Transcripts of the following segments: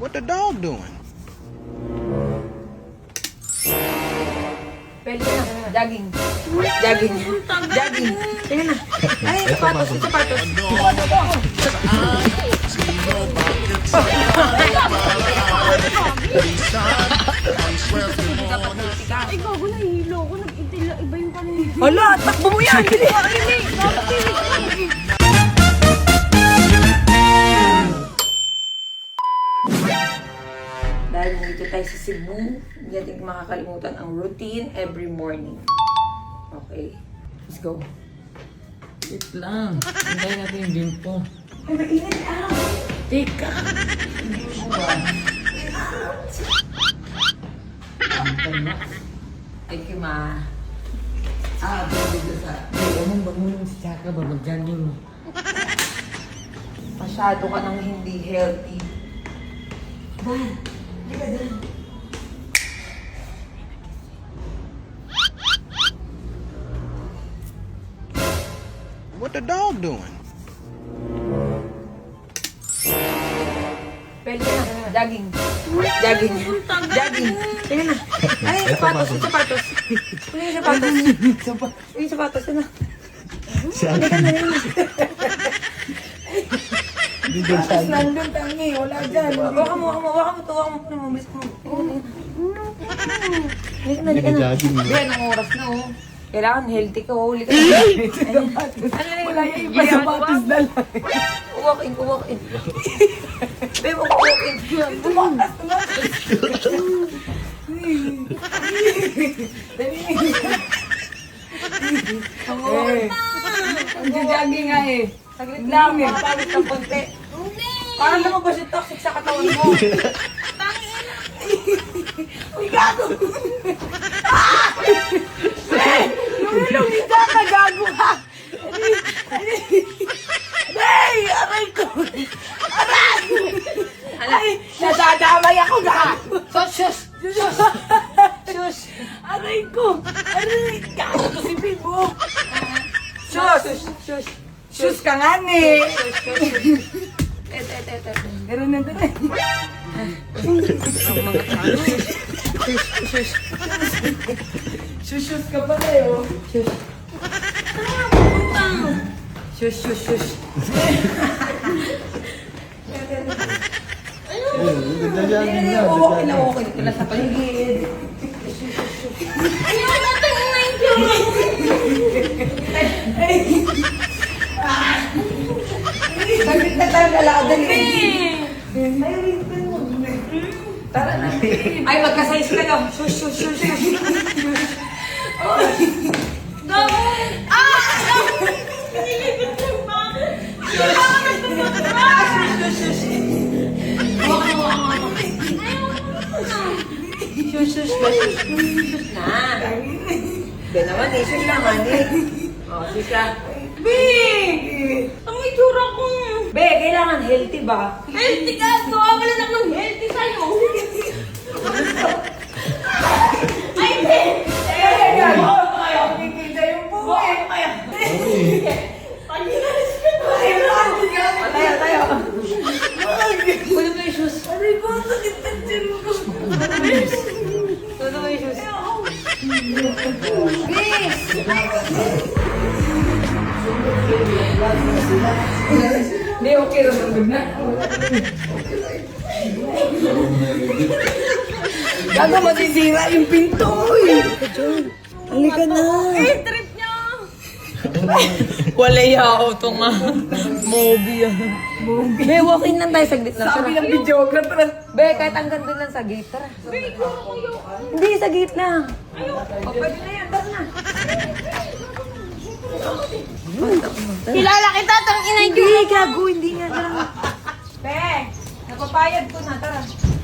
What the dog doing? Pwede na. Jogging. Jogging. Jogging. Tingnan na. Ay, sapatos. Sapatos. Ay, gago na hilo ko. Nag-intila. Iba yung kanina. Hala, takbo mo yan. Dahil nandito tayo sa Cebu, hindi natin makakalimutan ang routine every morning. Okay, let's go. Wait lang. Hintayin natin yung dimpo. Ay, mainit out! Teka! Thank you, ma. Dito sa... Huwag mo yung si Chaka ba? Mag-jogging mo. Masyado ka nang hindi healthy. Ba, hindi ka dyan. What the dog doing? Pwede na. Jogging. Jogging. Jogging. Tingnan na. Ay, sapatos. Sapatos. Ano yung sapatos? Yung sapatos. Ano? Sapatos nandun tangi. Wala dyan. Waka mo. Bilis mo. Halika na. Be, anong oras na oh. Kailangan healthy ka oh. Halika na. Ano na wala yung iba sapatos na lang. Walk in. Be, walk in. Tumakas na. Ang jogging nga eh. Saglit lang, mapapagod ng konti. Parang lumabas yung toxic sa katawan mo. Uy, gago! Lumilumita ka, gago ka! Hey! Aray ko! Aray! Ay! Nasadamay ako ga! Shush! Aray ko! Aray! Gago to si Bibo! Shush! Shush ka nga ni! Ganun na. Shush ka pala eh oh. Shush. Okay dito lang sa paligid. Ayaw na ito yung 90. Saglit na tayo lalakad eh. Tara na. Ay, magka-size ka daw. Shush. Gago! Nilipit lang ba? Shush na. Be naman eh. Shush naman eh. Oh, shush lang. Big! Ang itsura ko. Be, kailangan healthy ba? Healthy ka! Wala lang ng healthy sa'yo. Ay, Big! Kikita yung buhay. Tayo. Kunin mo yung shoes. Aray ko, sakit na dyan ko. Kunin mo yung shoes. Hindi, okay naman na. Gago, masisira yung pinto. Halika na. Eh, trip niya. Wala yao ito nga. Moby yan. Be, walk-in lang tayo saglit na. Sabi ng videographer. Be, kahit ang ganda lang sa gate. Tara. Big, ayaw. Hindi, sa gate lang. Ayaw. O, pwede na yan. Tara na. Kilala kita, tang inay ko. Hindi, gago. Hindi nga. Tara na. Be, napapayad ko na. Tara.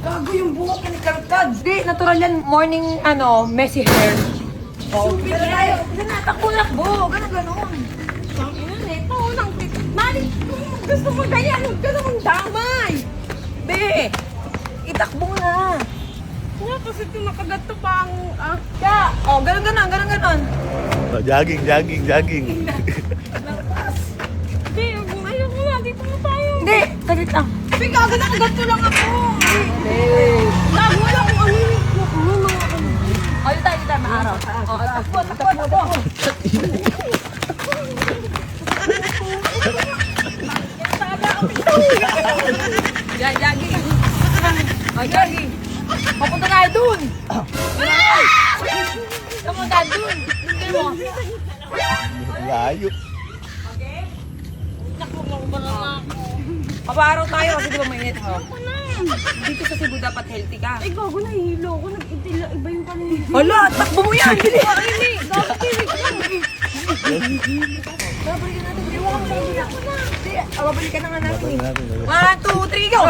Gago yung buhok kinikarkad. Hindi, natural yan. Morning, messy hair. Oh, tara tayo. Takbo-lakbo. Ganon. Ang ina nito, nang Mali, gusto mo ganyan, huwag ka namang damay. Be, itakbo nga. Nga, kasi tinakagat to pang, Kaya, ganon. Oh, jogging. Hindi, ayaw ko nga, dito na tayo. Hindi, saglit lang. Gago na ganito lang ako. Gago wala akong ano yun. O, dito tayo, maaraw. O, takbo. Yan, jogging. O, jogging. Papunta tayo dun. Papunta dun. Hindi mo. Layo. Papaaraw tayo kasi di ba mainit ho? Dito sa Cebu dapat healthy ka. Ay, gago na hilo ko. Iba yung kanina. Hala, takbo mo yan! Hindi! Hindi, gago tinig lang. Babalikan natin, iwan ka sa iyo. Hindi, babalikan na nga natin eh. Natin, 1, 2, 3, go!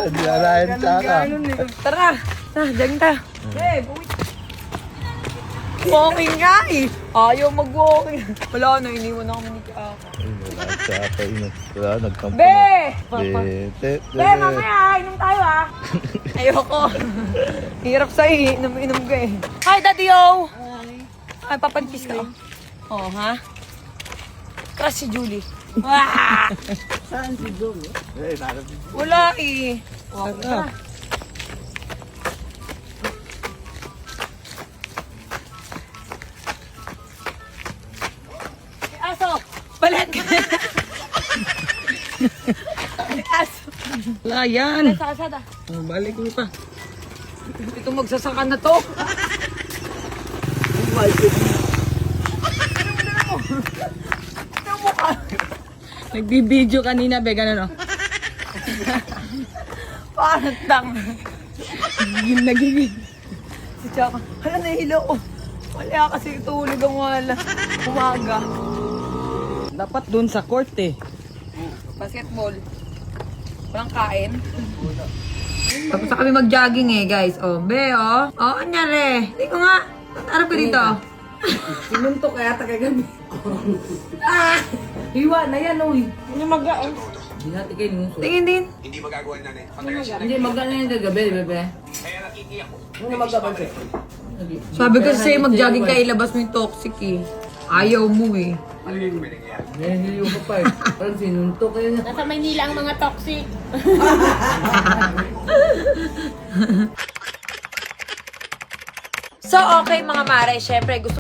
Hindi alahin tsaka. Tara, jogging tayo. Walking nga eh. Ayaw mag-walking. Wala na, iniwan na kami ni Kaka. Tsaka ingat. Wala, nagkampo Be! na. Be, mamaya, inom tayo ah. Ayoko. Hirap sa'yo, inom ka eh. Hi, Daddy-o! Ay, papantis ka. Oo, ha? Crush si Julie. Wah! Saan si Joe? Wala eh. Wala. Aso! Balat ka! Aso! Wala yan. Sa kasada. Balik mo pa. Ito magsasaka na to. Nagbibideo kanina, be, gano'n, no? Parang tang. Yung nagiging. Si Chaka, hala nahilo ko. Wala kasi tulog ang wala. Umaga. Dapat dun sa court, eh. Basketball. Walang kain. Tapos na kami mag-jogging eh, guys. Oh, be, oh. Oh, anyari. Hindi ko nga. Harap ko dito. Sinuntok kaya tagagabi. Hiwa na yan, uy. Hindi mag-aan. Hindi natin kayo nung Tingin din. Hindi magana yung gagabi, bebe. Ano magagawa siya? Sabi ko sa'yo, mag-jogging ka, ilabas mo yung toxic eh. Ayaw mo eh. Nahihiliw ka pa, eh. Parang sinuntok kayo na. Nasa Maynila ang mga toxic. So, okay mga mare, syempre gusto